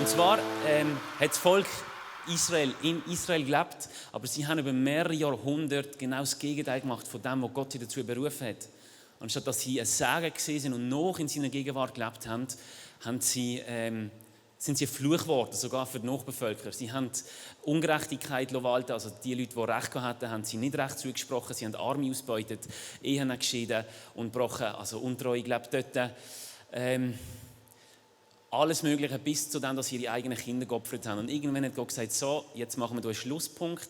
zwar hat das Volk Israel in Israel gelebt, aber sie haben über mehrere Jahrhunderte genau das Gegenteil gemacht von dem, was Gott sie dazu berufen hat. Anstatt dass sie ein Segen gesehen sind und noch in seiner Gegenwart gelebt haben, sind sie ein Fluch geworden, sogar für die Nachbevölkerung. Sie haben Ungerechtigkeit walten, also die Leute, die Recht hatten, haben sie nicht recht zugesprochen, sie haben Arme ausgebeutet, Ehen geschieden und gebrochen, also Untreue, gelebt dort. Alles Mögliche, bis zu dem, dass sie ihre eigenen Kinder geopfert haben. Und irgendwann hat Gott gesagt, so, jetzt machen wir hier einen Schlusspunkt.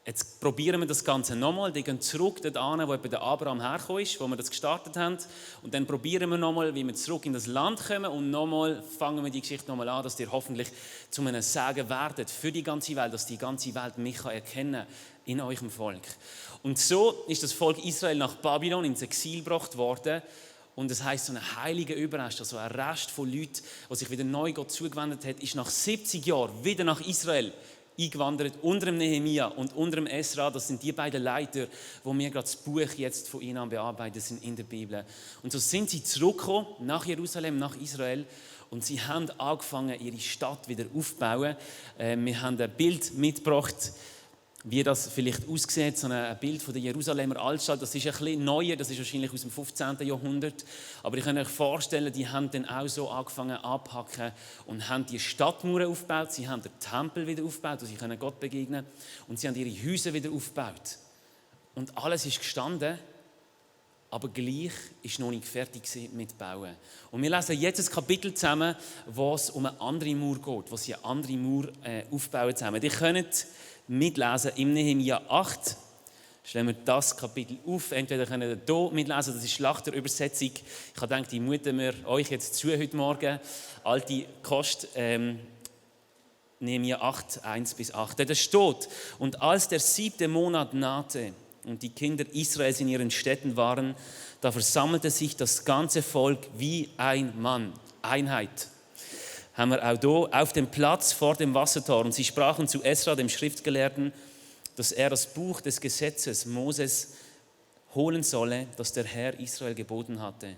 Jetzt probieren wir das Ganze nochmal. Die gehen zurück dorthin, wo der Abraham hergekommen ist, wo wir das gestartet haben. Und dann probieren wir nochmal, wie wir zurück in das Land kommen. Und nochmal fangen wir die Geschichte nochmal an, dass ihr hoffentlich zu einem Segen werdet für die ganze Welt, dass die ganze Welt mich erkennen kann in eurem Volk. Und so ist das Volk Israel nach Babylon ins Exil gebracht worden. Und das heisst, so ein heiliger Überrest, also ein Rest von Leuten, die sich wieder neu Gott zugewendet hat, ist nach 70 Jahren wieder nach Israel eingewandert, unter dem Nehemia und unter dem Esra. Das sind die beiden Leiter, wo wir gerade das Buch jetzt von ihnen bearbeiten sind in der Bibel. Und so sind sie zurückgekommen nach Jerusalem, nach Israel. Und sie haben angefangen, ihre Stadt wieder aufzubauen. Wir haben ein Bild mitgebracht, wie das vielleicht aussieht, so ein Bild von der Jerusalemer Altstadt. Das ist ein bisschen neuer, das ist wahrscheinlich aus dem 15. Jahrhundert. Aber ich kann euch vorstellen, die haben dann auch so angefangen anzupacken und haben die Stadtmauern aufgebaut. Sie haben den Tempel wieder aufgebaut, wo sie Gott begegnen können. Und sie haben ihre Häuser wieder aufgebaut. Und alles ist gestanden, aber gleich ist noch nicht fertig mit Bauen. Und wir lesen jetzt ein Kapitel zusammen, wo es um eine andere Mauer geht, wo sie eine andere Mauer aufbauen zusammen. Die können mitlesen im Nehemia 8. Stellen wir das Kapitel auf. Entweder könnt ihr hier mitlesen, das ist Schlachterübersetzung. Ich habe gedacht, die muten wir euch jetzt zu heute Morgen. Alte Kost, Nehemia 8, 1-8. Da steht, und als der 7. Monat nahte und die Kinder Israels in ihren Städten waren, da versammelte sich das ganze Volk wie ein Mann. Einheit. Haben wir auch hier auf dem Platz vor dem Wassertor. Und sie sprachen zu Esra, dem Schriftgelehrten, dass er das Buch des Gesetzes Moses holen solle, das der Herr Israel geboten hatte.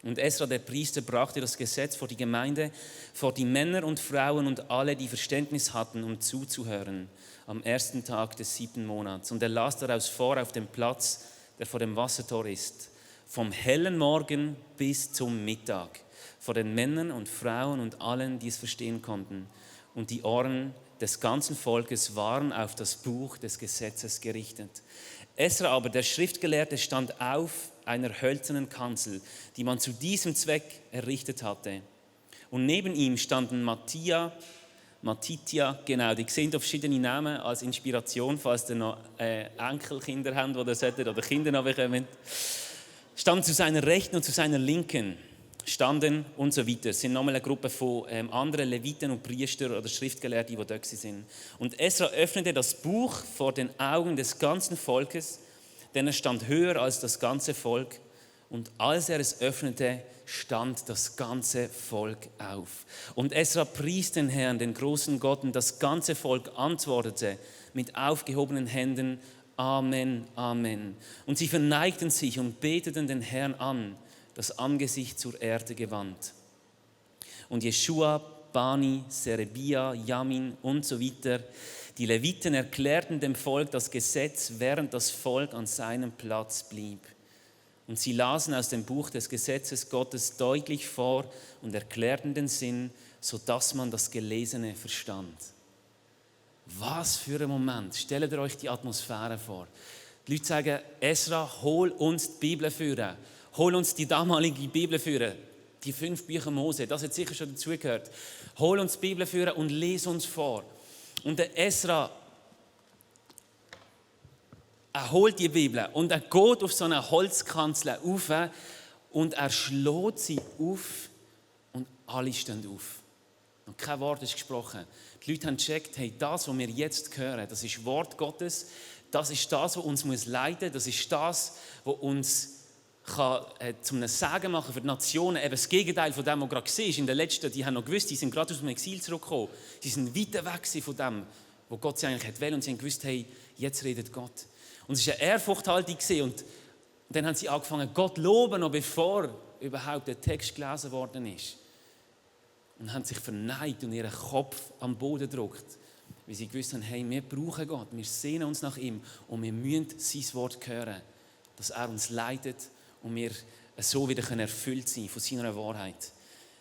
Und Esra, der Priester, brachte das Gesetz vor die Gemeinde, vor die Männer und Frauen und alle, die Verständnis hatten, um zuzuhören, am ersten Tag des 7. Monats. Und er las daraus vor auf dem Platz, der vor dem Wassertor ist, vom hellen Morgen bis zum Mittag, vor den Männern und Frauen und allen, die es verstehen konnten. Und die Ohren des ganzen Volkes waren auf das Buch des Gesetzes gerichtet. Esra aber, der Schriftgelehrte, stand auf einer hölzernen Kanzel, die man zu diesem Zweck errichtet hatte. Und neben ihm standen Matitja, genau, die sehen verschiedene Namen als Inspiration, falls ihr noch Enkelkinder habt oder solltet oder Kinder noch bekommen. Standen zu seiner Rechten und zu seiner Linken. Standen und so weiter. Es sind nochmal eine Gruppe von anderen Leviten und Priester oder Schriftgelehrten, die dort sind. Und Esra öffnete das Buch vor den Augen des ganzen Volkes, denn er stand höher als das ganze Volk. Und als er es öffnete, stand das ganze Volk auf. Und Esra pries den Herrn, den großen Gott, und das ganze Volk antwortete mit aufgehobenen Händen, Amen, Amen. Und sie verneigten sich und beteten den Herrn an, das Angesicht zur Erde gewandt. Und Jeschua, Bani, Serebia, Jamin und so weiter, die Leviten erklärten dem Volk das Gesetz, während das Volk an seinem Platz blieb. Und sie lasen aus dem Buch des Gesetzes Gottes deutlich vor und erklärten den Sinn, sodass man das Gelesene verstand. Was für ein Moment. Stellt ihr euch die Atmosphäre vor. Die Leute sagen, Esra, hol uns die Bibel führen. Hol uns die damalige Bibel führen. Die 5 Bücher Mose, das hat sicher schon dazugehört. Hol uns die Bibel führen und lese uns vor. Und der Esra, er holt die Bibel und er geht auf so eine Holzkanzel auf und er schlägt sie auf und alle stehen auf. Und kein Wort ist gesprochen. Die Leute haben gecheckt, hey, das, was wir jetzt hören, das ist Wort Gottes. Das ist das, was uns leiten muss. Das ist das, was uns zu einem Segen machen für die Nationen. Eben das Gegenteil von dem, was gerade war. In den letzten, die haben noch gewusst, die sind gerade aus dem Exil zurückgekommen. Sie sind weit weg von dem, was Gott sie eigentlich wollte. Und sie haben gewusst, hey, jetzt redet Gott. Und es war eine Ehrfurchthaltung. Und dann haben sie angefangen, Gott zu loben, noch bevor überhaupt der Text gelesen worden ist. und haben sich verneigt und ihren Kopf am Boden gedrückt, weil sie gewusst haben, hey, wir brauchen Gott, wir sehnen uns nach ihm und wir müssen sein Wort hören, dass er uns leitet und wir so wieder erfüllt sein von seiner Wahrheit.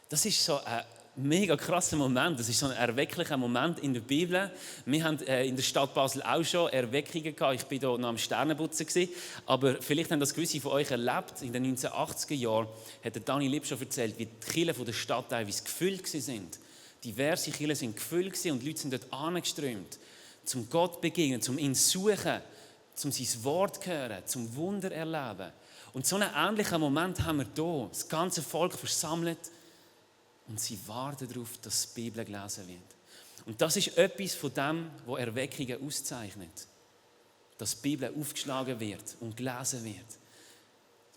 Das ist so ein mega krasser Moment, das ist so ein erwecklicher Moment in der Bibel. Wir haben in der Stadt Basel auch schon Erweckungen gehabt. Ich war hier noch am Sternenputzen gewesen, aber vielleicht haben das gewisse von euch erlebt. In den 1980er Jahren hat Dani Lipp schon erzählt, wie die Kirchen der Stadt teilweise gefüllt sind. Diverse Kirchen sind gefüllt und die Leute sind dort angeströmt, zum Gott begegnen, zum ihn suchen, zum sein Wort hören, zum Wunder erleben. Und so einen ähnlichen Moment haben wir hier, das ganze Volk versammelt und sie warten darauf, dass die Bibel gelesen wird. Und das ist etwas von dem, was Erweckungen auszeichnet. Dass die Bibel aufgeschlagen wird und gelesen wird.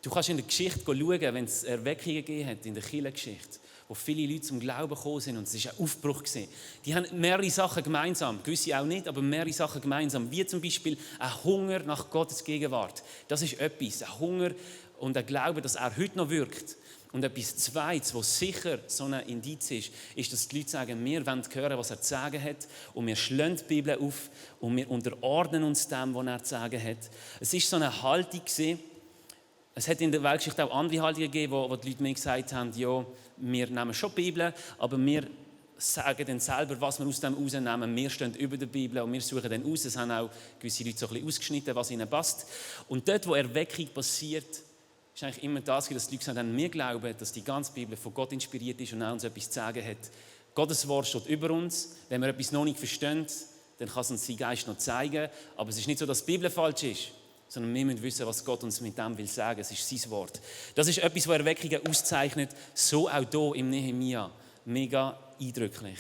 Du kannst in der Geschichte schauen, wenn es Erweckungen gegeben hat, in der Kirchengeschichte, wo viele Leute zum Glauben gekommen sind und es war ein Aufbruch gewesen. Die haben mehrere Sachen gemeinsam, gewisse auch nicht, aber mehrere Sachen gemeinsam, wie zum Beispiel ein Hunger nach Gottes Gegenwart. Das ist etwas, ein Hunger und ein Glaube, dass er heute noch wirkt. Und etwas Zweites, was sicher so ein Indiz ist, dass die Leute sagen, wir wollen hören, was er zu sagen hat und wir schlagen die Bibel auf und wir unterordnen uns dem, was er zu sagen hat. Es war so eine Haltung gewesen. Es hat in der Weltgeschichte auch andere Haltungen gegeben, wo die Leute mir gesagt haben, ja, wir nehmen schon die Bibel, aber wir sagen dann selber, was wir aus dem rausnehmen. Wir stehen über der Bibel und wir suchen dann aus. Es haben auch gewisse Leute so ein bisschen ausgeschnitten, was ihnen passt. Und dort, wo Erweckung passiert, ist eigentlich immer das, dass die Leute sagen, wir glauben, dass die ganze Bibel von Gott inspiriert ist und auch uns etwas zu sagen hat. Gottes Wort steht über uns. Wenn wir etwas noch nicht verstehen, dann kann es uns sein Geist noch zeigen. Aber es ist nicht so, dass die Bibel falsch ist, sondern wir müssen wissen, was Gott uns mit dem will sagen. Es ist sein Wort. Das ist etwas, was Erweckungen auszeichnet. So auch hier im Nehemia. Mega eindrücklich.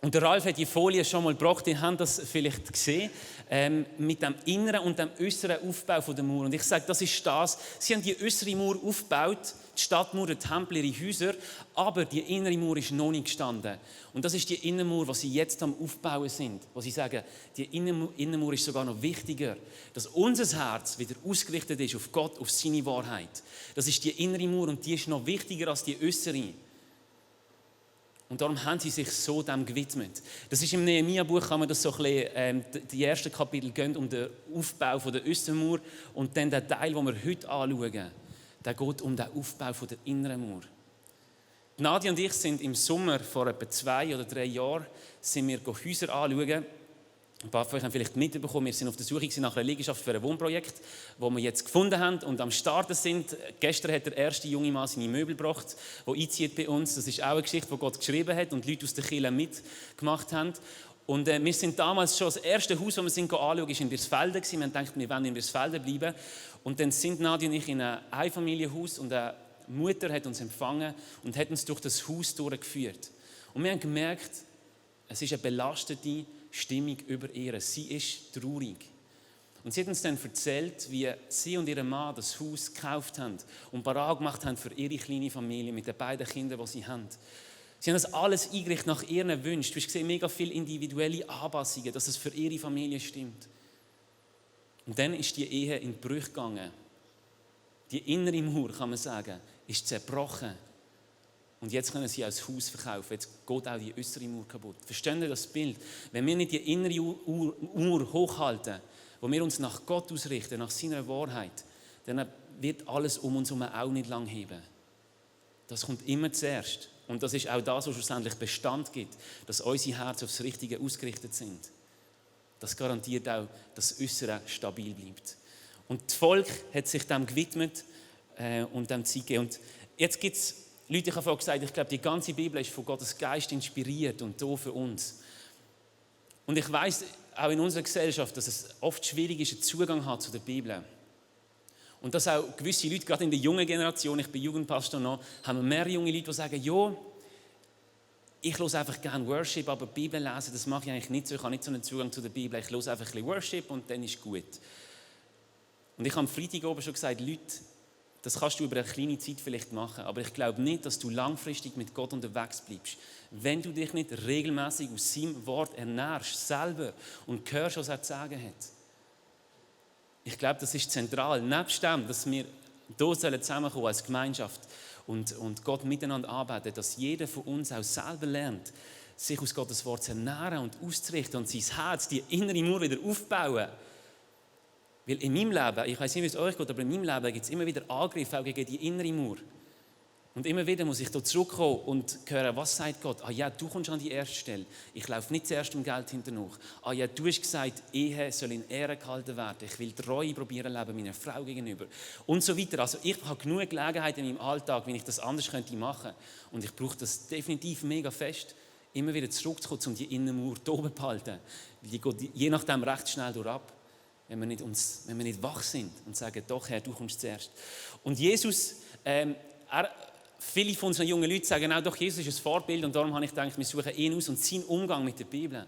Und der Ralf hat die Folie schon mal gebracht, ihr habt das vielleicht gesehen, mit dem inneren und dem äußeren Aufbau der Mauer. Und ich sage, das ist das. Sie haben die äußere Mauer aufgebaut, die Stadtmauer, der Tempel, ihre Häuser, aber die innere Mauer ist noch nicht gestanden. Und das ist die Innenmauer, die sie jetzt am Aufbauen sind. Wo sie sagen, die Innenmauer ist sogar noch wichtiger, dass unser Herz wieder ausgerichtet ist auf Gott, auf seine Wahrheit. Das ist die innere Mauer und die ist noch wichtiger als die äußere. Und darum haben sie sich so dem gewidmet. Das ist im Nehemia-Buch, kann man das so ein bisschen, die ersten Kapitel gehen um den Aufbau von der äußeren Mauer und dann der Teil, den wir heute anschauen, der geht um den Aufbau von der inneren Mauer. Nadia und ich sind im Sommer vor etwa 2 oder 3 Jahren sind wir Häuser anschauen. Ein paar von euch haben vielleicht mitbekommen, wir sind auf der Suche nach einer Liegenschaft für ein Wohnprojekt, das wir jetzt gefunden haben und am Starten sind. Gestern hat der erste junge Mann seine Möbel gebracht, der einzieht bei uns. Das ist auch eine Geschichte, die Gott geschrieben hat und Leute aus der Kirche mitgemacht haben. Und wir sind damals schon, das erste Haus, das wir sind anschauen, war in Birsfelden. Wir haben gedacht, wir wollen in Birsfelden bleiben. Und dann sind Nadia und ich in einem Einfamilienhaus und eine Mutter hat uns empfangen und hat uns durch das Haus durchgeführt. Und wir haben gemerkt, es ist eine belastete Stimmung über ihr. Sie ist traurig. Und sie hat uns dann erzählt, wie sie und ihr Mann das Haus gekauft haben und parat gemacht haben für ihre kleine Familie mit den beiden Kindern, die sie haben. Sie haben das alles eingerichtet nach ihren Wünschen. Du hast gesehen, mega viele individuelle Anpassungen, dass es für ihre Familie stimmt. Und dann ist die Ehe in die Brüche gegangen. Die innere Mauer, kann man sagen, ist zerbrochen. Und jetzt können sie auch das Haus verkaufen. Jetzt geht auch die äußere Mauer kaputt. Verstehen Sie das Bild? Wenn wir nicht die innere Mauer hochhalten, wo wir uns nach Gott ausrichten, nach seiner Wahrheit, dann wird alles um uns herum auch nicht lang heben. Das kommt immer zuerst. Und das ist auch das, was schlussendlich Bestand gibt, dass unsere Herzen aufs Richtige ausgerichtet sind. Das garantiert auch, dass das Äußere stabil bleibt. Und das Volk hat sich dem gewidmet und dem Zeit gegeben. Und jetzt gibt es Leute, ich habe vorhin gesagt, ich glaube, die ganze Bibel ist von Gottes Geist inspiriert und da für uns. Und ich weiss, auch in unserer Gesellschaft, dass es oft schwierig ist, einen Zugang hat zu der Bibel. Und dass auch gewisse Leute, gerade in der jungen Generation, ich bin Jugendpastor noch, haben wir mehr junge Leute, die sagen, ja, ich höre einfach gerne Worship, aber Bibel lesen, das mache ich eigentlich nicht so. Ich habe nicht so einen Zugang zu der Bibel. Ich höre einfach ein bisschen Worship und dann ist gut. Und ich habe am Freitag oben schon gesagt, Leute, das kannst du über eine kleine Zeit vielleicht machen, aber ich glaube nicht, dass du langfristig mit Gott unterwegs bleibst, wenn du dich nicht regelmäßig aus seinem Wort ernährst, selber, und hörst, was er zu sagen hat. Ich glaube, das ist zentral. Nebst dem, dass wir hier zusammenkommen als Gemeinschaft und Gott miteinander arbeiten, dass jeder von uns auch selber lernt, sich aus Gottes Wort zu ernähren und auszurichten und sein Herz, die innere Mauer wieder aufbauen. Weil in meinem Leben, ich weiß nicht, wie es euch geht, aber in meinem Leben gibt es immer wieder Angriffe auch gegen die innere Mauer. Und immer wieder muss ich da zurückkommen und hören, was sagt Gott? Ah ja, du kommst an die erste Stelle. Ich laufe nicht zuerst um Geld hinterher. Ah ja, du hast gesagt, Ehe soll in Ehre gehalten werden. Ich will treu probieren leben meiner Frau gegenüber. Und so weiter. Also ich habe genug Gelegenheiten in meinem Alltag, wenn ich das anders könnte machen. Und ich brauche das definitiv mega fest, immer wieder zurückzukommen, um die innere Mauer oben zu behalten. Weil die geht je nachdem recht schnell durchab, wenn wir nicht wach sind und sagen, doch Herr, du kommst zuerst. Und Jesus, viele von unseren jungen Leuten sagen auch, doch, Jesus ist ein Vorbild und darum habe ich gedacht, wir suchen ihn aus und seinen Umgang mit der Bibel.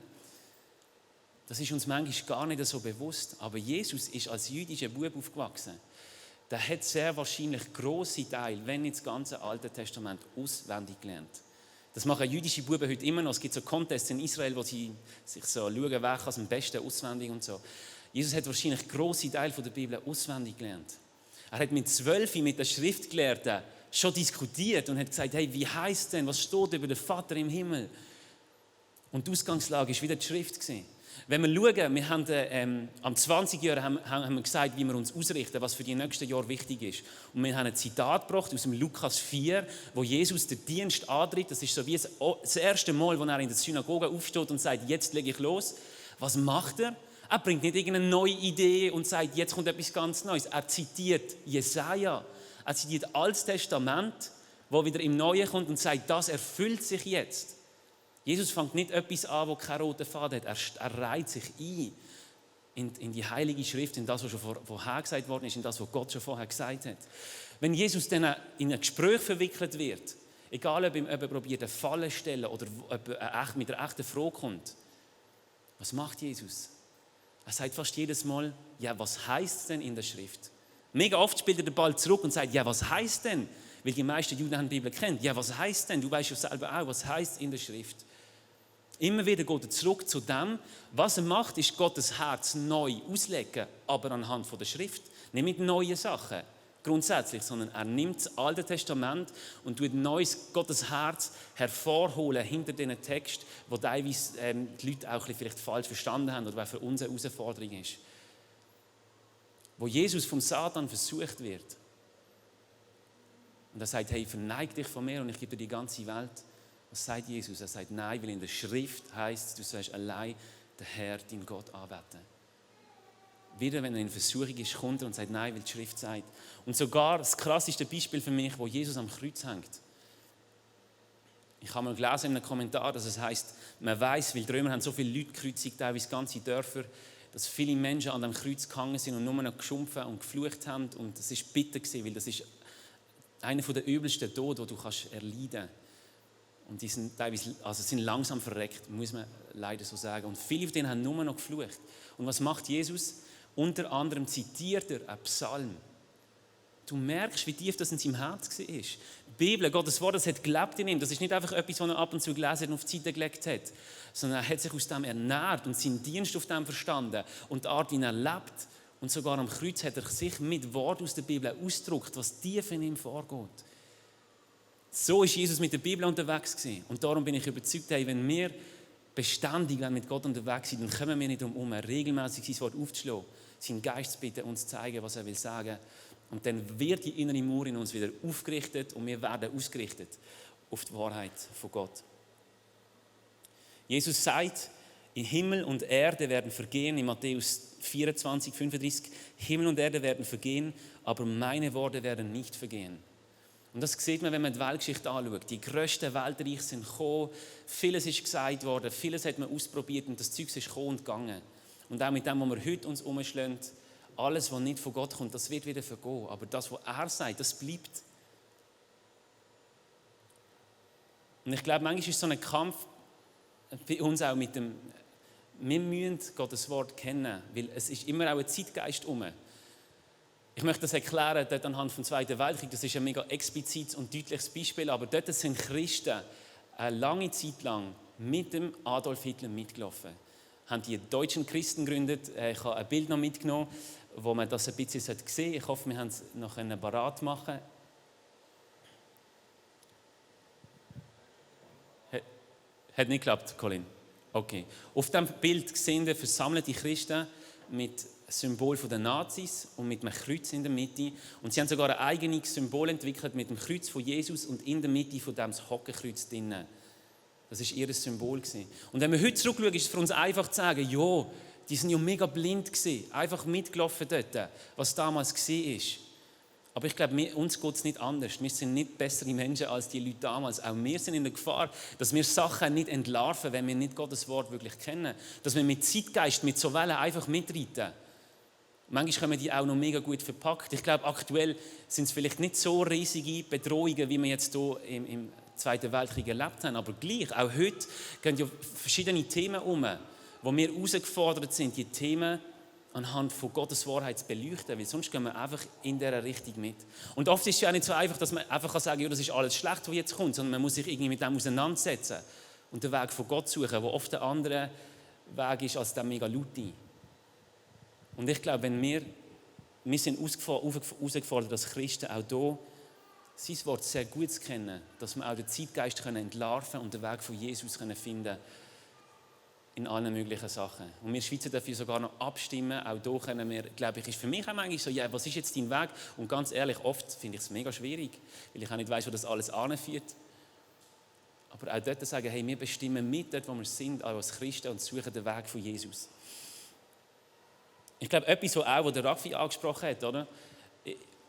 Das ist uns manchmal gar nicht so bewusst, aber Jesus ist als jüdischer Bub aufgewachsen. Der hat sehr wahrscheinlich grosse Teile, wenn nicht das ganze Alte Testament, auswendig gelernt. Das machen jüdische Buben heute immer noch. Es gibt so Contests in Israel, wo sie sich so schauen, wer kann es am besten auswendig und so. Jesus hat wahrscheinlich grosse Teile der Bibel auswendig gelernt. Er hat mit 12 mit den Schriftgelehrten schon diskutiert und hat gesagt, hey, wie heisst denn, was steht über den Vater im Himmel? Und die Ausgangslage war wieder die Schrift. Wenn wir schauen, wir haben am 20. Jahr haben wir gesagt, wie wir uns ausrichten, was für die nächsten Jahre wichtig ist. Und wir haben ein Zitat gebracht aus dem Lukas 4, wo Jesus den Dienst antritt. Das ist so wie das erste Mal, wo er in der Synagoge aufsteht und sagt, jetzt lege ich los. Was macht er? Er bringt nicht irgendeine neue Idee und sagt, jetzt kommt etwas ganz Neues. Er zitiert Jesaja. Er zitiert das Alte Testament, wo wieder im Neuen kommt und sagt, das erfüllt sich jetzt. Jesus fängt nicht etwas an, wo keinen roten Faden hat. Er reiht sich ein in die Heilige Schrift, in das, was schon vorher gesagt worden ist, in das, was Gott schon vorher gesagt hat. Wenn Jesus dann in ein Gespräch verwickelt wird, egal ob er probiert, eine Falle zu stellen oder ob er mit einer echten Frage kommt, was macht Jesus? Er sagt fast jedes Mal, ja, was heißt es denn in der Schrift? Mega oft spielt er den Ball zurück und sagt, ja, was heißt denn? Weil die meisten Juden haben die Bibel kennt. Ja, was heißt denn? Du weißt ja selber auch, was heißt in der Schrift. Immer wieder geht er zurück zu dem, was er macht, ist Gottes Herz neu auslegen, aber anhand von der Schrift. Nicht mit neuen Sachen, grundsätzlich, sondern er nimmt das Alte Testament und tut neues Gottes Herz hervorholen hinter diesen Text, wo teilweise die Leute auch vielleicht falsch verstanden haben oder was für uns eine Herausforderung ist. Wo Jesus vom Satan versucht wird. Und er sagt, hey, verneig dich von mir und ich gebe dir die ganze Welt. Was sagt Jesus? Er sagt, nein, weil in der Schrift heißt, du sollst allein den Herr, deinen Gott, anbeten. Wieder, wenn er in Versuchung ist, kommt er und sagt, nein, weil die Schrift sagt. Und sogar das krasseste Beispiel für mich, wo Jesus am Kreuz hängt. Ich habe mal gelesen in einem Kommentar, dass es heißt, man weiß, weil die Römer haben so viele Leute gekreuzigt, teilweise ganze Dörfer, dass viele Menschen an dem Kreuz gehangen sind und nur noch geschumpfen und geflucht haben. Und das war bitter, weil das ist einer der übelsten Tode, die du erleiden kannst. Und die sind teilweise, also sind langsam verreckt, muss man leider so sagen. Und viele von denen haben nur noch geflucht. Und was macht Jesus? Unter anderem zitiert er einen Psalm. Du merkst, wie tief das in seinem Herz war. Die Bibel, Gottes Wort, das hat gelebt in ihm. Das ist nicht einfach etwas, was er ab und zu gelesen und auf die Seite gelegt hat, sondern er hat sich aus dem ernährt und seinen Dienst auf dem verstanden. Und die Art, wie er lebt, und sogar am Kreuz hat er sich mit Wort aus der Bibel ausgedrückt, was tief in ihm vorgeht. So ist Jesus mit der Bibel unterwegs gewesen. Und darum bin ich überzeugt, wenn wir beständig mit Gott unterwegs sind, dann kommen wir nicht darum herum, regelmäßig sein Wort aufzuschlagen, seinen Geist zu bitten, uns zu zeigen, was er will sagen. Und dann wird die innere Mauer in uns wieder aufgerichtet und wir werden ausgerichtet auf die Wahrheit von Gott. Jesus sagt, Himmel und Erde werden vergehen, in Matthäus 24, 35, Himmel und Erde werden vergehen, aber meine Worte werden nicht vergehen. Und das sieht man, wenn man die Weltgeschichte anschaut. Die grössten Weltreiche sind gekommen, vieles ist gesagt worden, vieles hat man ausprobiert und das Zeug ist gekommen und gegangen. Und auch mit dem, was wir heute uns umschlagen, alles, was nicht von Gott kommt, das wird wieder vergehen. Aber das, was er sagt, das bleibt. Und ich glaube, manchmal ist so ein Kampf bei uns auch mit dem, wir müssen Gottes Wort kennen, weil es ist immer auch ein Zeitgeist herum. Ich möchte das erklären, dort anhand vom Zweiten Weltkrieg, das ist ein mega explizites und deutliches Beispiel, aber dort sind Christen eine lange Zeit lang mit dem Adolf Hitler mitgelaufen. Haben die deutschen Christen gegründet. Ich habe ein Bild noch mitgenommen, wo man das ein bisschen sehen sollte. Ich hoffe, wir haben es noch parat machen. Hat nicht geklappt, Colin? Okay. Auf diesem Bild sehen wir versammelte Christen mit Symbol der Nazis und mit einem Kreuz in der Mitte. Und sie haben sogar ein eigenes Symbol entwickelt mit dem Kreuz von Jesus und in der Mitte von dem das Hockenkreuz drinnen. Das war ihr Symbol. Und wenn wir heute zurückschauen, ist es für uns einfach zu sagen, ja, die sind ja mega blind gewesen, einfach mitgelaufen dort, was damals war. Aber ich glaube, uns geht es nicht anders. Wir sind nicht bessere Menschen als die Leute damals. Auch wir sind in der Gefahr, dass wir Sachen nicht entlarven, wenn wir nicht Gottes Wort wirklich kennen. Dass wir mit Zeitgeist, mit so Wellen einfach mitreiten. Manchmal kommen die auch noch mega gut verpackt. Ich glaube, aktuell sind es vielleicht nicht so riesige Bedrohungen, wie wir jetzt hier im Zweiten Weltkrieg erlebt haben. Aber gleich, auch heute gehen ja verschiedene Themen um, wo wir herausgefordert sind, die Themen anhand von Gottes Wahrheit zu beleuchten, weil sonst gehen wir einfach in dieser Richtung mit. Und oft ist es ja auch nicht so einfach, dass man einfach sagen kann, ja, das ist alles schlecht, was jetzt kommt, sondern man muss sich irgendwie mit dem auseinandersetzen und den Weg von Gott suchen, der oft ein anderer Weg ist als der mega laute. Und ich glaube, wenn wir sind herausgefordert als Christen, auch hier sein Wort sehr gut zu kennen, dass wir auch den Zeitgeist entlarven können und den Weg von Jesus finden können in allen möglichen Sachen. Und wir Schweizer dürfen sogar noch abstimmen. Auch hier können wir, glaube ich, ist für mich auch manchmal so, ja, was ist jetzt dein Weg? Und ganz ehrlich, oft finde ich es mega schwierig, weil ich auch nicht weiss, wo das alles anführt. Aber auch dort sagen, hey, wir bestimmen mit dort, wo wir sind, auch als Christen und suchen den Weg von Jesus. Ich glaube, etwas, was der Raffi angesprochen hat, oder?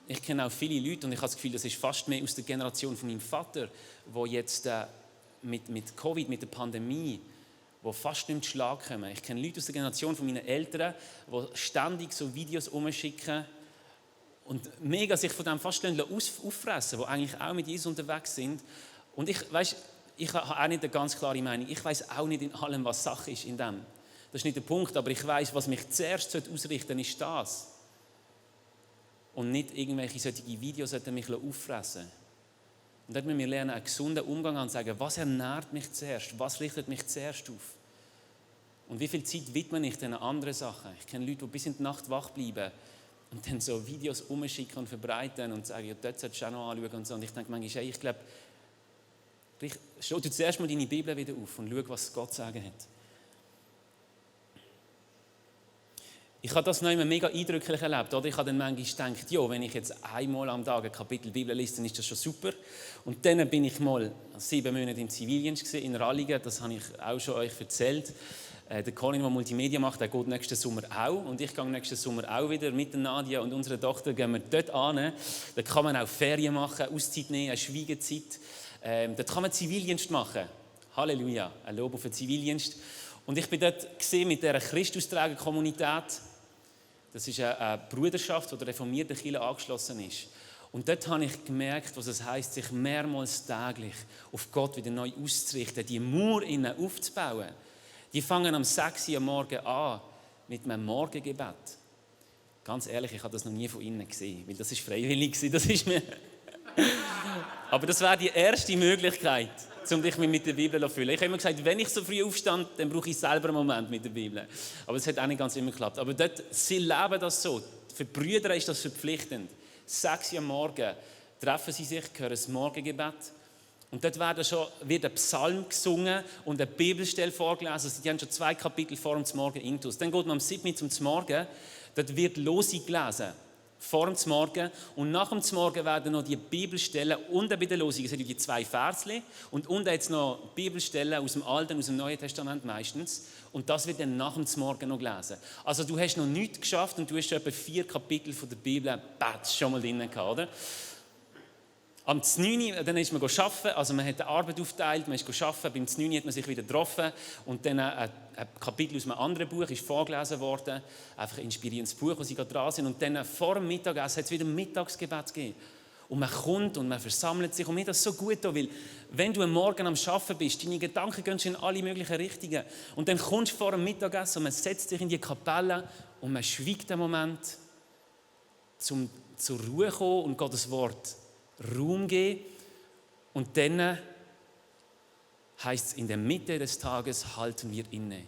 Ich kenne auch viele Leute und ich habe das Gefühl, das ist fast mehr aus der Generation von meinem Vater, wo jetzt mit Covid, mit der Pandemie, die fast nicht mehr zu Schlag kommen. Ich kenne Leute aus der Generation von meinen Eltern, die ständig so Videos umschicken und mega sich von dem fast auffressen, die eigentlich auch mit Jesus unterwegs sind. Und ich habe auch nicht eine ganz klare Meinung. Ich weiß auch nicht in allem, was Sache ist in dem. Das ist nicht der Punkt, aber ich weiß, was mich zuerst ausrichten sollte, ist das. Und nicht irgendwelche solche Videos sollten mich auffressen. Und dort müssen wir lernen, einen gesunden Umgang an, sagen, was ernährt mich zuerst, was richtet mich zuerst auf. Und wie viel Zeit widme ich den anderen Sachen? Ich kenne Leute, die bis in die Nacht wach bleiben und dann so Videos umschicken und verbreiten und sagen, ja, dort solltest du auch noch anschauen und so. Und ich denke manchmal, hey, ich glaube, schau dir zuerst mal deine Bibel wieder auf und schau, was Gott zu sagen hat. Ich habe das noch immer mega eindrücklich erlebt. Oder? Ich habe dann manchmal gedacht, ja, wenn ich jetzt einmal am Tag ein Kapitel Bibel lese, dann ist das schon super. Und dann bin ich mal 7 Monate im Zivildienst in Rallingen, das habe ich auch schon euch erzählt. Der Colin, der Multimedia macht, der geht nächsten Sommer auch. Und ich gehe nächsten Sommer auch wieder mit der Nadia und unserer Tochter gehen wir dort an. Da kann man auch Ferien machen, Auszeit nehmen, eine Schweigezeit. Dort kann man Zivildienst machen. Halleluja, ein Lob auf den Zivildienst. Und ich bin dort gesehen mit dieser Christustragen-Kommunität. Das ist eine Bruderschaft, die der reformierten Kirche angeschlossen ist. Und dort habe ich gemerkt, was es heisst, sich mehrmals täglich auf Gott wieder neu auszurichten, die Mauer innen aufzubauen. Die fangen am 6 Uhr am Morgen an mit einem Morgengebet. Ganz ehrlich, ich habe das noch nie von innen gesehen, weil das ist freiwillig gewesen, das ist mir. Aber das wäre die erste Möglichkeit, um dich mit der Bibel zu füllen. Ich habe immer gesagt, wenn ich so früh aufstand, dann brauche ich selber einen Moment mit der Bibel. Aber es hat auch nicht ganz immer geklappt. Aber dort, sie leben das so. Für die Brüder ist das verpflichtend. 6 Uhr am Morgen treffen sie sich, hören das Morgengebet. Und dort wird ein Psalm gesungen und eine Bibelstelle vorgelesen. Also die haben schon 2 Kapitel vor dem Morgen intus. Dann geht man am 7 Uhr zum Morgen, dort wird Losung gelesen. Vor dem Morgen und nach dem Morgen werden noch die Bibelstellen unten bei der Losung, es sind die 2 Versli und unten jetzt noch Bibelstellen aus dem Alten und aus dem Neuen Testament meistens und das wird dann nach dem Morgen noch gelesen. Also du hast noch nichts geschafft und du hast schon etwa 4 Kapitel von der Bibel schon mal drin gehabt, oder? Am 9. dann ist man arbeiten, also man hat die Arbeit aufteilt, man ist arbeiten, beim 9. hat man sich wieder getroffen und dann ein Kapitel aus einem anderen Buch ist vorgelesen worden, einfach ein inspirierendes Buch, wo sie gerade dran sind und dann vor dem Mittagessen hat es wieder ein Mittagsgebet gegeben. Und man kommt und man versammelt sich und mir das so gut da, weil wenn du am Morgen am Arbeiten bist, deine Gedanken gehen schon in alle möglichen Richtungen und dann kommst du vor dem Mittagessen und man setzt sich in die Kapelle und man schweigt einen Moment, um zur Ruhe zu kommen und Gottes Wort Raum geben und dann heißt es, in der Mitte des Tages halten wir inne.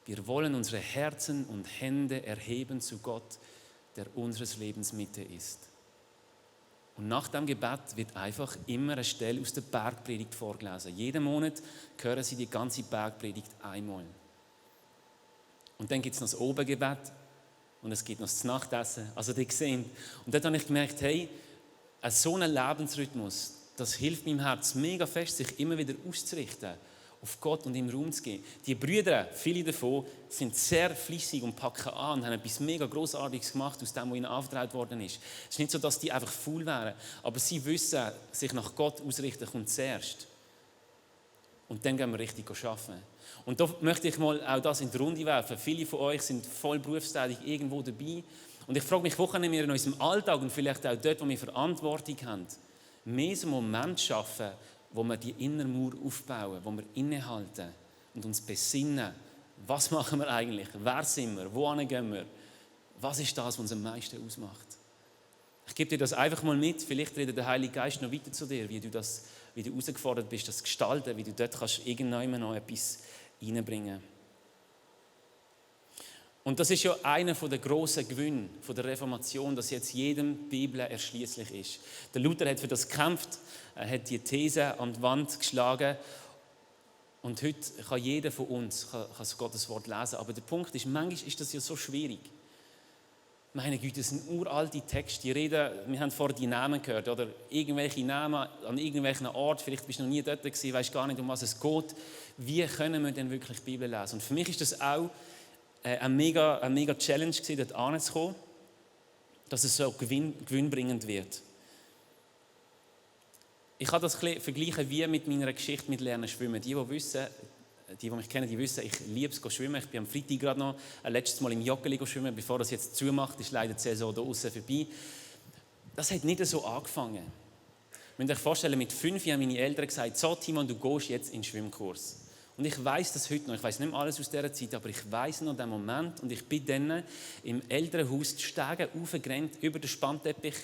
Wir wollen unsere Herzen und Hände erheben zu Gott, der unseres Lebens Mitte ist. Und nach dem Gebet wird einfach immer eine Stelle aus der Bergpredigt vorgelesen. Jeden Monat hören sie die ganze Bergpredigt einmal. Und dann gibt es noch das Obengebet und es gibt noch das Nachtessen. Also die sehen. Und dort habe ich gemerkt, hey, so ein Lebensrhythmus, das hilft meinem Herz mega fest, sich immer wieder auszurichten, auf Gott und im Raum zu gehen. Die Brüder, viele davon, sind sehr fleissig und packen an und haben etwas mega Grossartiges gemacht aus dem, was ihnen anvertraut worden ist. Es ist nicht so, dass die einfach faul wären, aber sie wissen, sich nach Gott ausrichten kommt zuerst. Und dann gehen wir richtig arbeiten. Und da möchte ich mal auch das in die Runde werfen. Viele von euch sind voll berufstätig irgendwo dabei. Und ich frage mich, wo können wir in unserem Alltag und vielleicht auch dort, wo wir Verantwortung haben, mehr so einen Moment schaffen, wo wir die innere Mauer aufbauen, wo wir innehalten und uns besinnen, was machen wir eigentlich, wer sind wir, wohin gehen wir, was ist das, was uns am meisten ausmacht. Ich gebe dir das einfach mal mit, vielleicht redet der Heilige Geist noch weiter zu dir, wie du herausgefordert bist, das zu gestalten, wie du dort kannst irgendwann noch etwas reinbringen. Und das ist ja einer der grossen Gewinne der Reformation, dass jetzt jedem die Bibel erschließlich ist. Der Luther hat für das gekämpft, er hat die These an die Wand geschlagen und heute kann jeder von uns Gottes Wort lesen. Aber der Punkt ist, manchmal ist das ja so schwierig. Meine Güte, das sind uralte Texte, die reden, wir haben vorher die Namen gehört, oder irgendwelche Namen an irgendwelchen Ort, vielleicht bist du noch nie dort gewesen, weißt gar nicht, um was es geht. Wie können wir denn wirklich die Bibel lesen? Und für mich ist das auch eine mega Challenge gewesen, dort anzukommen, dass es so gewinnbringend wird. Ich kann das vergleichen wie mit meiner Geschichte mit Lernen schwimmen. Die wissen, die mich kennen, die wissen, ich liebe es schwimmen. Ich bin am Freitag gerade noch letztes Mal im Joggeli schwimmen, bevor das jetzt zumacht, ist leider die Saison hier außen vorbei. Das hat nicht so angefangen. Ihr müsst euch vorstellen, mit 5 haben meine Eltern gesagt, so Timon, du gehst jetzt in den Schwimmkurs. Und ich weiss das heute noch, ich weiss nicht mehr alles aus dieser Zeit, aber ich weiss noch den Moment und ich bin dann im Elternhaus die Stege raufgerannt, über den Spannteppich,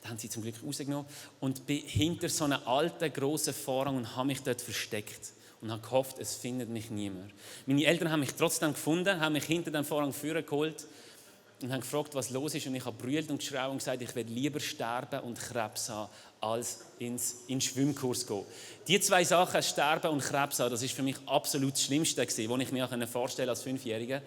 da haben sie zum Glück rausgenommen, und bin hinter so einem alten, grossen Vorhang und habe mich dort versteckt und habe gehofft, es findet mich niemand. Meine Eltern haben mich trotzdem gefunden, haben mich hinter dem Vorhang vorgeholt und haben gefragt, was los ist, und ich habe brüllt und geschrien und gesagt, ich werde lieber sterben und Krebs haben, als in den Schwimmkurs gehen. Die 2 Sachen, Sterben und Krebs haben, das ist für mich absolut das Schlimmste gewesen, was ich mir vorstellen als 5-Jähriger.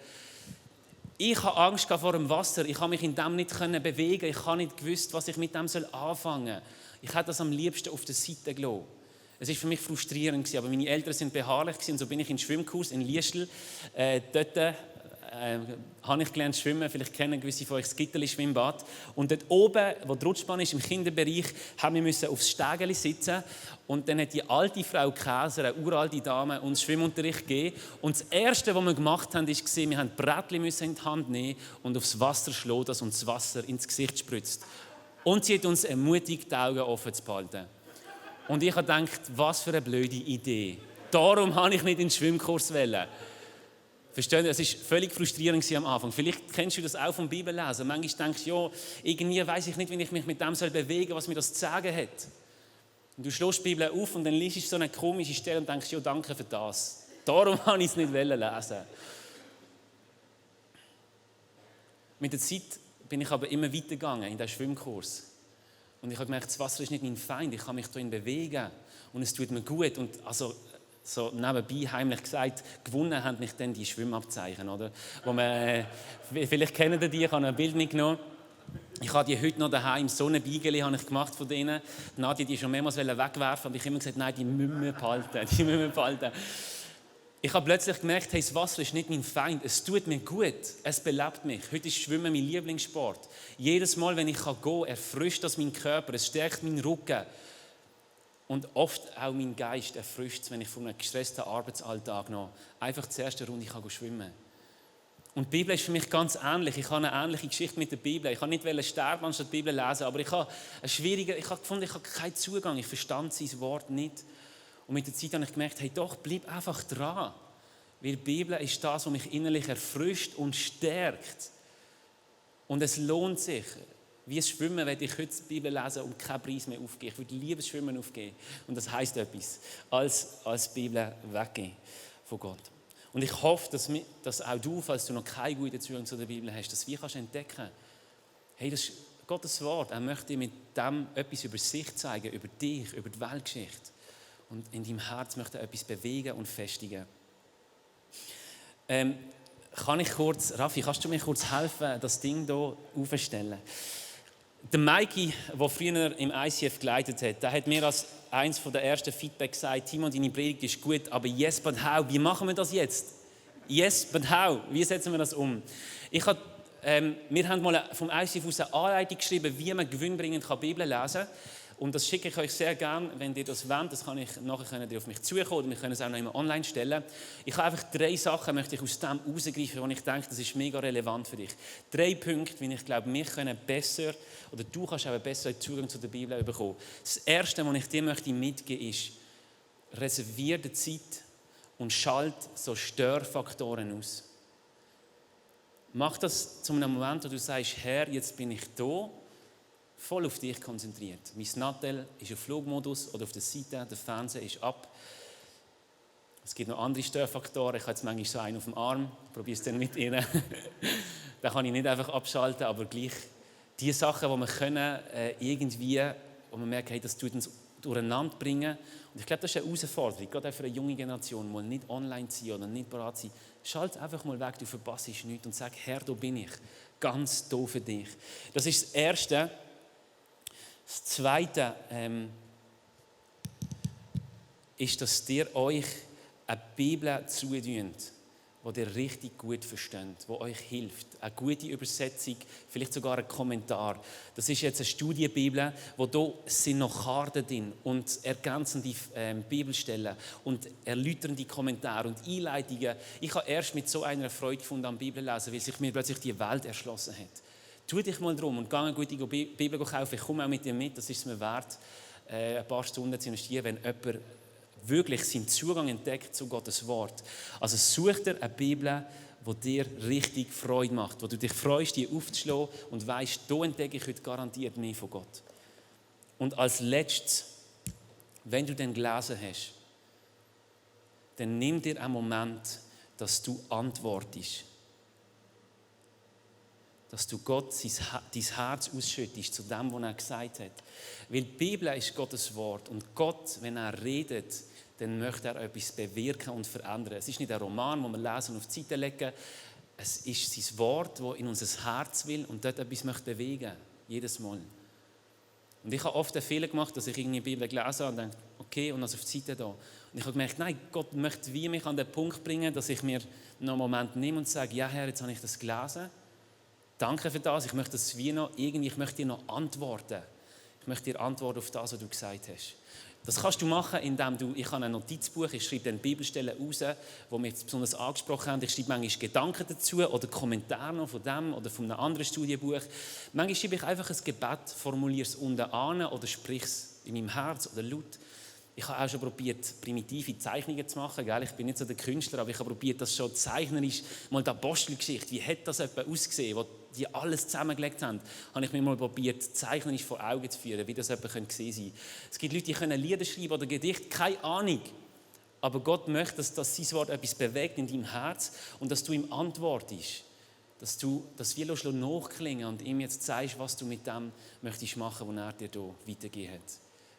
Ich hatte Angst vor dem Wasser, ich konnte mich in dem nicht bewegen, ich habe nicht gewusst, was ich mit dem anfangen soll. Ich hätte das am liebsten auf der Seite gelassen. Es war für mich frustrierend, aber meine Eltern waren beharrlich und so bin ich in den Schwimmkurs in Liestl. Dort habe ich gelernt zu schwimmen, vielleicht kennen gewisse von euch das Gitterli-Schwimmbad. Und dort oben, wo die Rutschbahn ist, im Kinderbereich, haben wir aufs Stegeli sitzen. Und dann hat die alte Frau Käser, eine uralte Dame, uns Schwimmunterricht gegeben. Und das Erste, was wir gemacht haben, war, wir mussten Brettchen in die Hand nehmen und aufs Wasser schlagen, dass uns das Wasser ins Gesicht spritzt. Und sie hat uns ermutigt, die Augen offen zu behalten. Und ich habe gedacht, was für eine blöde Idee. Darum wollte ich nicht in den Schwimmkurs wählen. Verstehen Sie? Es war völlig frustrierend am Anfang. Vielleicht kennst du das auch vom Bibellesen. Manchmal denkst du, ja, irgendwie weiss ich nicht, wie ich mich mit dem bewegen soll, was mir das zu sagen hat. Und du schlägst die Bibel auf und dann liest du so eine komische Stelle und denkst, ja, danke für das. Darum wollte ich es nicht lesen. Mit der Zeit bin ich aber immer weitergegangen in diesen Schwimmkurs. Und ich habe gemerkt, das Wasser ist nicht mein Feind, ich kann mich darin bewegen und es tut mir gut. Und also, so nebenbei heimlich gesagt, gewonnen haben mich dann die Schwimmabzeichen, oder? Wo man, vielleicht kennen die, ich habe ein Bild mitgenommen. Ich habe die heute noch daheim, so eine Beigeli habe ich gemacht von denen. Nadja, die schon mehrmals wegwerfen, aber ich habe immer gesagt, nein, die müssen wir behalten. Ich habe plötzlich gemerkt, hey, das Wasser ist nicht mein Feind, es tut mir gut, es belebt mich. Heute ist Schwimmen mein Lieblingssport. Jedes Mal, wenn ich gehen kann, erfrischt das meinen Körper, es stärkt meinen Rücken. Und oft auch mein Geist erfrischt es, wenn ich von einem gestressten Arbeitsalltag noch einfach zuerst eine Runde schwimmen kann. Und die Bibel ist für mich ganz ähnlich. Ich habe eine ähnliche Geschichte mit der Bibel. Ich wollte nicht sterben, anstatt die Bibel lesen, aber ich habe gefunden, ich habe keinen Zugang, ich verstand sein Wort nicht. Und mit der Zeit habe ich gemerkt, hey doch, bleib einfach dran. Weil die Bibel ist das, was mich innerlich erfrischt und stärkt. Und es lohnt sich. Wie es Schwimmen werde ich heute die Bibel lesen und keinen Preis mehr aufgeben. Ich würde lieber das Schwimmen aufgeben. Und das heisst etwas, als die Bibel weggehen von Gott. Und ich hoffe, dass auch du, falls du noch keinen guten Zugang zu der Bibel hast, dass wir entdecken kannst, hey, Gottes Wort, er möchte dir mit dem etwas über sich zeigen, über dich, über die Weltgeschichte. Und in deinem Herz möchte er etwas bewegen und festigen. Raffi, kannst du mir kurz helfen, das Ding hier aufzustellen? Der Mikey, der früher im ICF geleitet hat, der hat mir als eines der ersten Feedback gesagt, Timon, deine Predigt ist gut, aber yes, but how? Wie machen wir das jetzt? Yes, but how? Wie setzen wir das um? Wir haben mal vom ICF aus eine Anleitung geschrieben, wie man gewinnbringend Bibel lesen kann. Und das schicke ich euch sehr gerne, wenn ihr das wollt. Das kann ich nachher auf mich zukommen oder wir können es auch noch immer online stellen. Ich habe einfach 3 Sachen, möchte ich aus dem herausgreifen, wo ich denke, das ist mega relevant für dich. 3 Punkte, wie ich glaube, wir können besser, oder du kannst auch einen besseren Zugang zu der Bibel bekommen. Das Erste, was ich dir mitgeben möchte, ist, reserviere die Zeit und schalte so Störfaktoren aus. Mach das zu einem Moment, wo du sagst, Herr, jetzt bin ich da, voll auf dich konzentriert. Mein Nattel ist auf Flugmodus oder auf der Seite, der Fernseher ist ab. Es gibt noch andere Störfaktoren. Ich habe jetzt manchmal so einen auf dem Arm, probiere es dann mit ihnen. Da kann ich nicht einfach abschalten, aber gleich die Sachen, die wir können, irgendwie, wo man merkt, hey, das tut uns durcheinander bringen. Und ich glaube, das ist eine Herausforderung, gerade auch für eine junge Generation, mal nicht online sein oder nicht bereit sein. Schalt einfach mal weg, du verpasst nichts und sag, Herr, da bin ich, ganz da für dich. Das ist das Erste. Das Zweite ist, dass ihr euch eine Bibel zutut, die ihr richtig gut versteht, die euch hilft. Eine gute Übersetzung, vielleicht sogar ein Kommentar. Das ist jetzt eine Studienbibel, wo da sind noch Karten drin und ergänzende Bibelstellen und erläuternde Kommentare und Einleitungen. Ich habe erst mit so einer Freude gefunden am Bibellesen, weil sich mir plötzlich die Welt erschlossen hat. Tu dich mal drum und geh eine gute Bibel kaufen. Ich komme auch mit dir mit, das ist es mir wert, ein paar Stunden zu investieren, wenn jemand wirklich seinen Zugang entdeckt zu Gottes Wort. Also such dir eine Bibel, die dir richtig Freude macht, wo du dich freust, die aufzuschlagen und weisst, da entdecke ich heute garantiert mehr von Gott. Und als Letztes, wenn du dann gelesen hast, dann nimm dir einen Moment, dass du antwortest. Dass du Gott dein Herz ausschüttest zu dem, was er gesagt hat. Weil die Bibel ist Gottes Wort und Gott, wenn er redet, dann möchte er etwas bewirken und verändern. Es ist nicht ein Roman, den wir lesen und auf die Seite legen. Es ist sein Wort, das in unser Herz will und dort etwas möchte bewegen. Jedes Mal. Und ich habe oft den Fehler gemacht, dass ich irgendwie die Bibel gelesen habe und denke, okay, und das auf die Seite da. Und ich habe gemerkt, nein, Gott möchte mich an den Punkt bringen, dass ich mir noch einen Moment nehme und sage, ja Herr, jetzt habe ich das gelesen. Danke für das. Ich möchte das wie noch irgendwie, ich möchte dir noch antworten. Ich möchte dir antworten auf das, was du gesagt hast. Das kannst du machen, indem ich habe ein Notizbuch, ich schreibe dann Bibelstellen raus, die mich jetzt besonders angesprochen haben. Ich schreibe manchmal Gedanken dazu oder Kommentare noch von dem oder von einem anderen Studienbuch. Manchmal schreibe ich einfach ein Gebet, formuliere es unten an oder sprich es in meinem Herz oder laut. Ich habe auch schon probiert, primitive Zeichnungen zu machen. Gell? Ich bin nicht so der Künstler, aber ich habe probiert, das schon zeichnerisch, mal die Apostelgeschichte, wie hat das etwa ausgesehen, wo die alles zusammengelegt haben, habe ich mir mal probiert, zeichnerisch vor Augen zu führen, wie das etwa gesehen sein könnte. Es gibt Leute, die können Lieder schreiben oder Gedichte, keine Ahnung. Aber Gott möchte, dass sein Wort etwas bewegt in deinem Herz und dass du ihm antwortest. Dass du das wie nachklingen und ihm jetzt zeigst, was du mit dem möchtest machen, was er dir hier weitergegeben hat.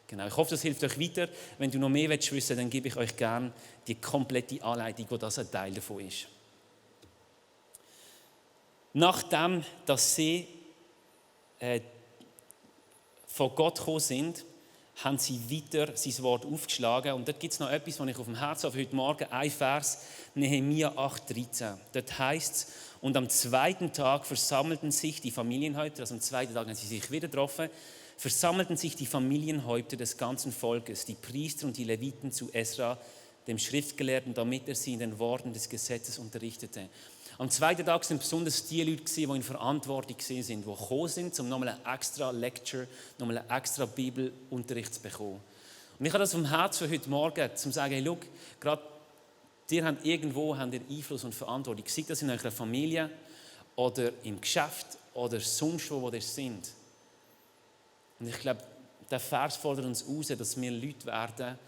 Genau. Ich hoffe, das hilft euch weiter. Wenn du noch mehr wissen willst, dann gebe ich euch gerne die komplette Anleitung, wo das ein Teil davon ist. Nachdem, dass sie von Gott gekommen sind, haben sie weiter sein Wort aufgeschlagen. Und dort gibt es noch etwas, was ich auf dem Herzen habe für heute Morgen. Ein Vers, Nehemia 8,13. Dort heißt es, und am zweiten Tag versammelten sich die Familienhäupter, also am zweiten Tag haben sie sich wieder getroffen, versammelten sich die Familienhäupter des ganzen Volkes, die Priester und die Leviten zu Esra, dem Schriftgelehrten, damit er sie in den Worten des Gesetzes unterrichtete. Am zweiten Tag sind besonders die Leute, die in Verantwortung sind, die gekommen sind, um nochmal einen extra Lecture, nochmal einen extra Bibelunterricht zu bekommen. Und ich habe das vom Herz für heute Morgen, um zu sagen, hey, schau, gerade ihr habt irgendwo Einfluss und Verantwortung, sei das in eurer Familie oder im Geschäft oder sonst wo ihr seid. Und ich glaube, der Vers fordert uns heraus, dass wir Leute werden,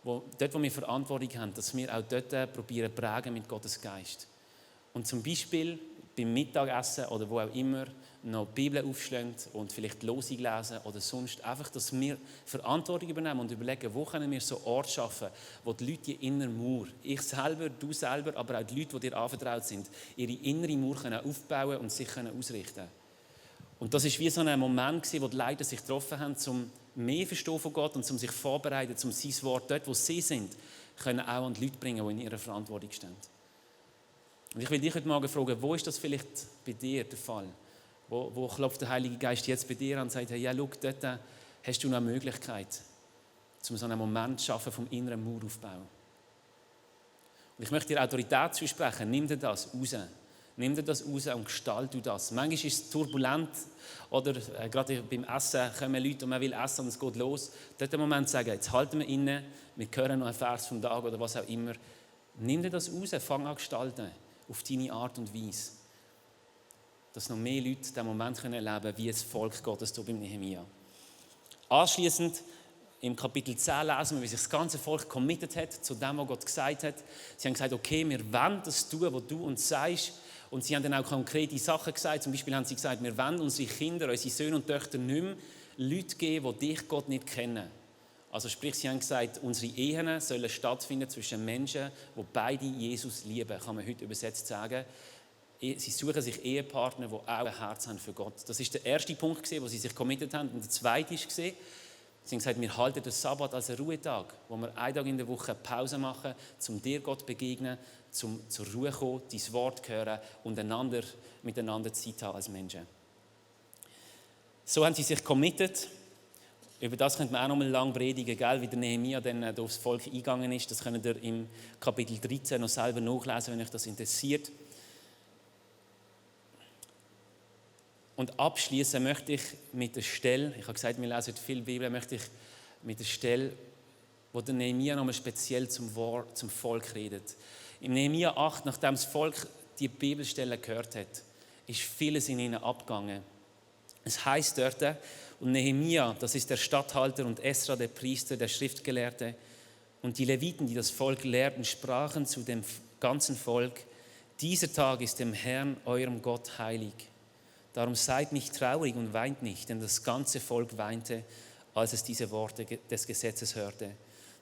dort, wo wir Verantwortung haben, dass wir auch dort probieren prägen mit Gottes Geist. Und zum Beispiel beim Mittagessen oder wo auch immer noch die Bibel aufschlagen und vielleicht die Losung lesen oder sonst einfach, dass wir Verantwortung übernehmen und überlegen, wo können wir so Orte schaffen, wo die Leute die innere Mauer, ich selber, du selber, aber auch die Leute, die dir anvertraut sind, ihre innere Mauer können aufbauen und sich können ausrichten. Und das ist wie so ein Moment, wo die Leiter sich getroffen haben, um mehr verstehen von Gott und um sich vorbereiten, um sein Wort dort, wo sie sind, können auch an die Leute bringen, die in ihrer Verantwortung stehen. Und ich will dich heute Morgen fragen, wo ist das vielleicht bei dir der Fall? Wo klopft der Heilige Geist jetzt bei dir an und sagt, hey, ja, schau, dort hast du noch eine Möglichkeit, um so einen Moment zu schaffen vom inneren Maueraufbau. Und ich möchte dir Autorität zusprechen, nimm dir das raus. Nimm dir das raus und gestalte das. Manchmal ist es turbulent oder gerade beim Essen kommen Leute und man will essen und es geht los. Dort im Moment sagen, jetzt halten wir inne, wir hören noch einen Vers vom Tag oder was auch immer. Nimm dir das raus, fang an gestalten, auf deine Art und Weise. Dass noch mehr Leute diesen Moment erleben können, wie das Volk Gottes hier beim Nehemia. Anschliessend im Kapitel 10 lesen wir, wie sich das ganze Volk committed hat zu dem, was Gott gesagt hat. Sie haben gesagt, okay, wir wollen das tun, was du uns sagst. Und sie haben dann auch konkrete Sachen gesagt. Zum Beispiel haben sie gesagt, wir wollen unsere Kinder, unsere Söhne und Töchter nicht mehr Leute geben, die dich, Gott, nicht kennen. Also sprich, sie haben gesagt, unsere Ehen sollen stattfinden zwischen Menschen, die beide Jesus lieben, kann man heute übersetzt sagen. Sie suchen sich Ehepartner, die auch ein Herz haben für Gott. Das ist der erste Punkt, wo sie sich committed haben. Und der zweite war, sie haben gesagt, wir halten den Sabbat als einen Ruhetag, wo wir einen Tag in der Woche Pause machen, um dir Gott zu begegnen, zum zur Ruhe zu kommen, dein Wort zu hören und miteinander Zeit haben als Menschen. So haben sie sich committed. Über das könnte man auch noch mal lang predigen, gell? Wie der Nehemia dann aufs Volk eingegangen ist. Das könnt ihr im Kapitel 13 noch selber nachlesen, wenn euch das interessiert. Und abschließen möchte ich mit der Stelle, ich habe gesagt, wir lesen viel Bibel, möchte ich mit der Stelle, wo der Nehemia nochmal speziell zum Volk redet. Im Nehemia 8, nachdem das Volk die Bibelstelle gehört hat, ist vieles in ihnen abgegangen. Es heißt dort, und Nehemia, das ist der Statthalter, und Esra, der Priester, der Schriftgelehrte, und die Leviten, die das Volk lehrten, sprachen zu dem ganzen Volk, dieser Tag ist dem Herrn, eurem Gott, heilig. Darum seid nicht traurig und weint nicht, denn das ganze Volk weinte, als es diese Worte des Gesetzes hörte.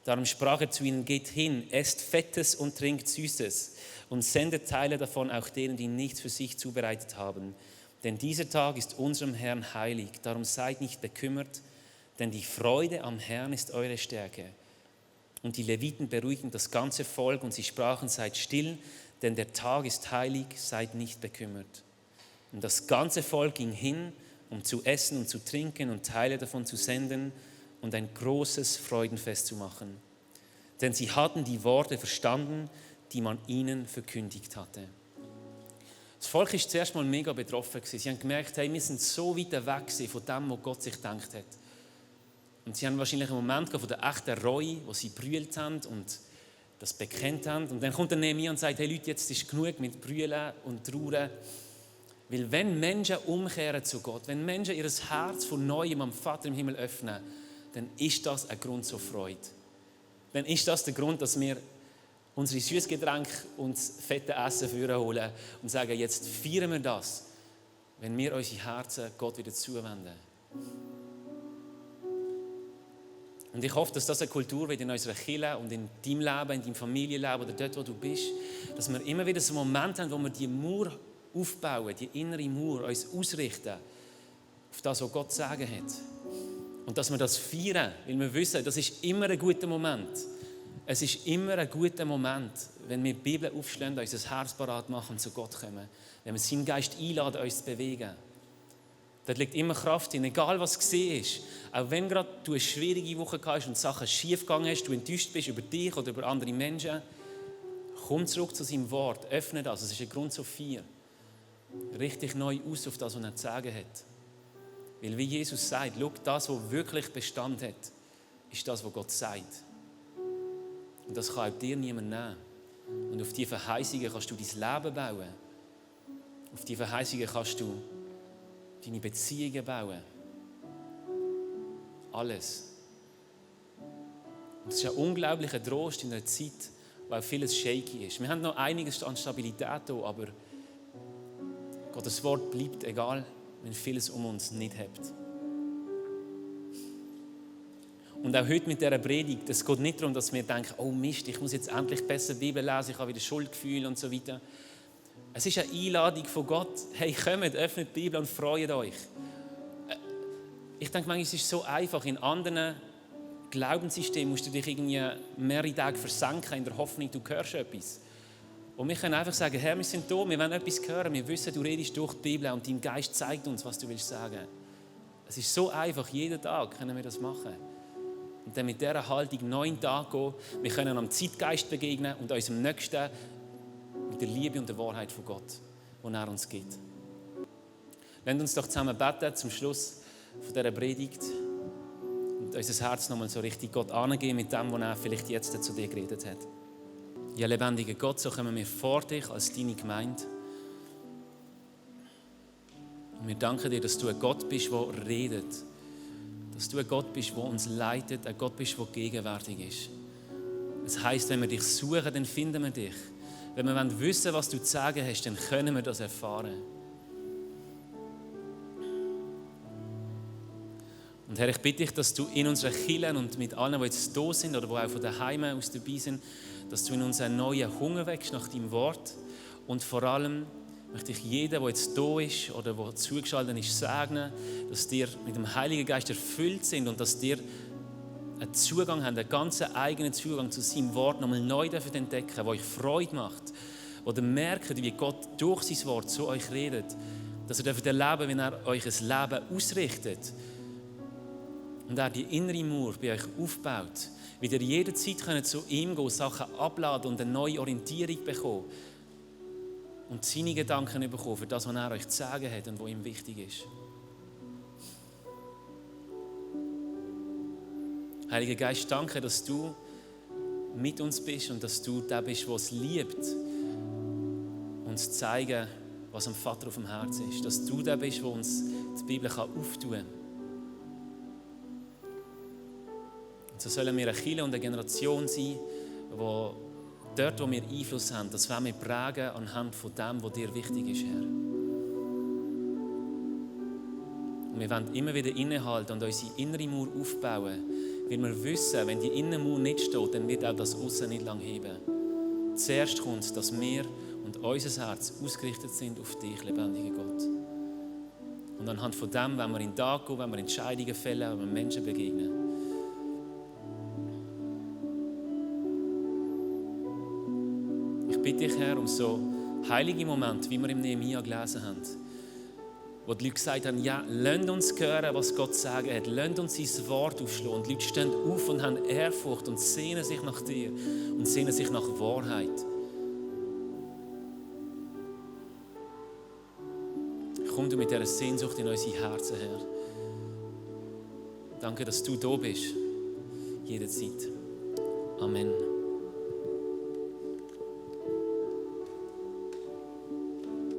Darum sprach er zu ihnen, geht hin, esst Fettes und trinkt Süßes und sendet Teile davon auch denen, die nichts für sich zubereitet haben. Denn dieser Tag ist unserem Herrn heilig. Darum seid nicht bekümmert, denn die Freude am Herrn ist eure Stärke. Und die Leviten beruhigten das ganze Volk und sie sprachen, seid still, denn der Tag ist heilig, seid nicht bekümmert. Und das ganze Volk ging hin, um zu essen und zu trinken und Teile davon zu senden und ein großes Freudenfest zu machen. Denn sie hatten die Worte verstanden, die man ihnen verkündigt hatte. Das Volk war zuerst mal mega betroffen. Sie haben gemerkt, hey, wir sind so weit weg von dem, was Gott sich gedacht hat. Und sie haben wahrscheinlich einen Moment von der echten Reue, wo sie brüllt haben und das bekennt haben. Und dann kommt der Nehemia und sagt, hey Leute, jetzt ist genug mit Brüllen und Trauern. Weil wenn Menschen umkehren zu Gott, wenn Menschen ihr Herz von Neuem am Vater im Himmel öffnen, dann ist das ein Grund zur Freude. Dann ist das der Grund, dass wir unsere Süßgetränke und das fette Essen holen und sagen, jetzt feiern wir das, wenn wir unsere Herzen Gott wieder zuwenden. Und ich hoffe, dass das eine Kultur wird in unserer Kirche und in deinem Leben, in deinem Familienleben oder dort, wo du bist, dass wir immer wieder so einen Moment haben, wo wir die Mauer aufbauen, die innere Mauer, uns ausrichten auf das, was Gott zu sagen hat. Und dass wir das feiern, weil wir wissen, das ist immer ein guter Moment. Es ist immer ein guter Moment, wenn wir die Bibel aufschlagen, unser Herz parat machen und zu Gott kommen. Wenn wir seinen Geist einladen, uns zu bewegen. Dort liegt immer Kraft drin, egal was gesehen ist. Auch wenn gerade du eine schwierige Woche hast und Sachen schief gegangen hast, du enttäuscht bist über dich oder über andere Menschen, komm zurück zu seinem Wort, öffne das. Es ist ein Grund zur Feier. Richtig neu aus auf das, was er zu sagen hat. Weil wie Jesus sagt, schau, das, was wirklich Bestand hat, ist das, was Gott sagt. Und das kann auch dir niemand nehmen. Und auf diese Verheißungen kannst du dein Leben bauen. Auf diese Verheißungen kannst du deine Beziehungen bauen. Alles. Und das ist ein unglaublicher Trost in einer Zeit, wo auch vieles shaky ist. Wir haben noch einiges an Stabilität hier, aber Gottes Wort bleibt, egal wenn vieles um uns nicht hebt. Und auch heute mit dieser Predigt, es geht nicht darum, dass wir denken, oh Mist, ich muss jetzt endlich besser die Bibel lesen, ich habe wieder Schuldgefühle und so weiter. Es ist eine Einladung von Gott, hey, kommt, öffnet die Bibel und freut euch. Ich denke manchmal, es ist so einfach, in anderen Glaubenssystemen musst du dich irgendwie mehrere Tage versenken in der Hoffnung, du hörst etwas. Und wir können einfach sagen, Herr, wir sind da, wir wollen etwas hören, wir wissen, du redest durch die Bibel und dein Geist zeigt uns, was du willst sagen. Es ist so einfach, jeden Tag können wir das machen. Und dann mit dieser Haltung 9 Tage gehen, wir können am Zeitgeist begegnen und unserem Nächsten mit der Liebe und der Wahrheit von Gott, die er uns gibt. Lasst uns doch zusammen beten zum Schluss von dieser Predigt und unser Herz nochmal so richtig Gott angeben mit dem, was er vielleicht jetzt zu dir geredet hat. Ja, lebendiger Gott, so kommen wir vor dich als deine Gemeinde. Und wir danken dir, dass du ein Gott bist, der redet. Dass du ein Gott bist, der uns leitet, ein Gott bist, der gegenwärtig ist. Das heisst, wenn wir dich suchen, dann finden wir dich. Wenn wir wissen, was du zu sagen hast, dann können wir das erfahren. Und Herr, ich bitte dich, dass du in unseren Kirchen und mit allen, die jetzt da sind oder die auch von daheim aus dabei sind, dass du in uns einen neuen Hunger wächst nach deinem Wort. Und vor allem möchte ich jeden, der jetzt da ist oder der zugeschaltet ist, segnen, dass dir mit dem Heiligen Geist erfüllt sind und dass dir einen Zugang haben, einen ganz eigenen Zugang zu seinem Wort nochmal neu entdecken, der euch Freude macht, wo ihr merkt, wie Gott durch sein Wort zu euch redet, dass ihr erleben, wenn er euch ein Leben ausrichtet und er die innere Mauer bei euch aufbaut, wie ihr jederzeit zu ihm gehen, Sachen abladen und eine neue Orientierung bekommen und seine Gedanken bekommen für das, was er euch zu sagen hat und was ihm wichtig ist. Heiliger Geist, danke, dass du mit uns bist und dass du der bist, der es liebt, uns zu zeigen, was dem Vater auf dem Herzen ist. Dass du der bist, der uns die Bibel auftun kann. Und so sollen wir eine Kirche und eine Generation sein, wo dort, wo wir Einfluss haben, das wollen wir prägen anhand von dem, was dir wichtig ist, Herr. Und wir wollen immer wieder innehalten und unsere innere Mauer aufbauen, weil wir wissen, wenn die innere Mauer nicht steht, dann wird auch das Aussen nicht lang heben. Zuerst kommt es, dass wir und unser Herz ausgerichtet sind auf dich, lebendiger Gott. Und anhand von dem, wenn wir in den Tag gehen, wenn wir Entscheidungen fällen, wenn wir Menschen begegnen. Ich bitte dich, Herr, um so heilige Momente, wie wir im Nehemia gelesen haben, wo die Leute gesagt haben, ja, lasst uns hören, was Gott sagen hat. Lasst uns sein Wort aufschlagen. Und die Leute stehen auf und haben Ehrfurcht und sehnen sich nach dir und sehnen sich nach Wahrheit. Komm du mit dieser Sehnsucht in unsere Herzen, Herr. Danke, dass du da bist, jederzeit. Amen.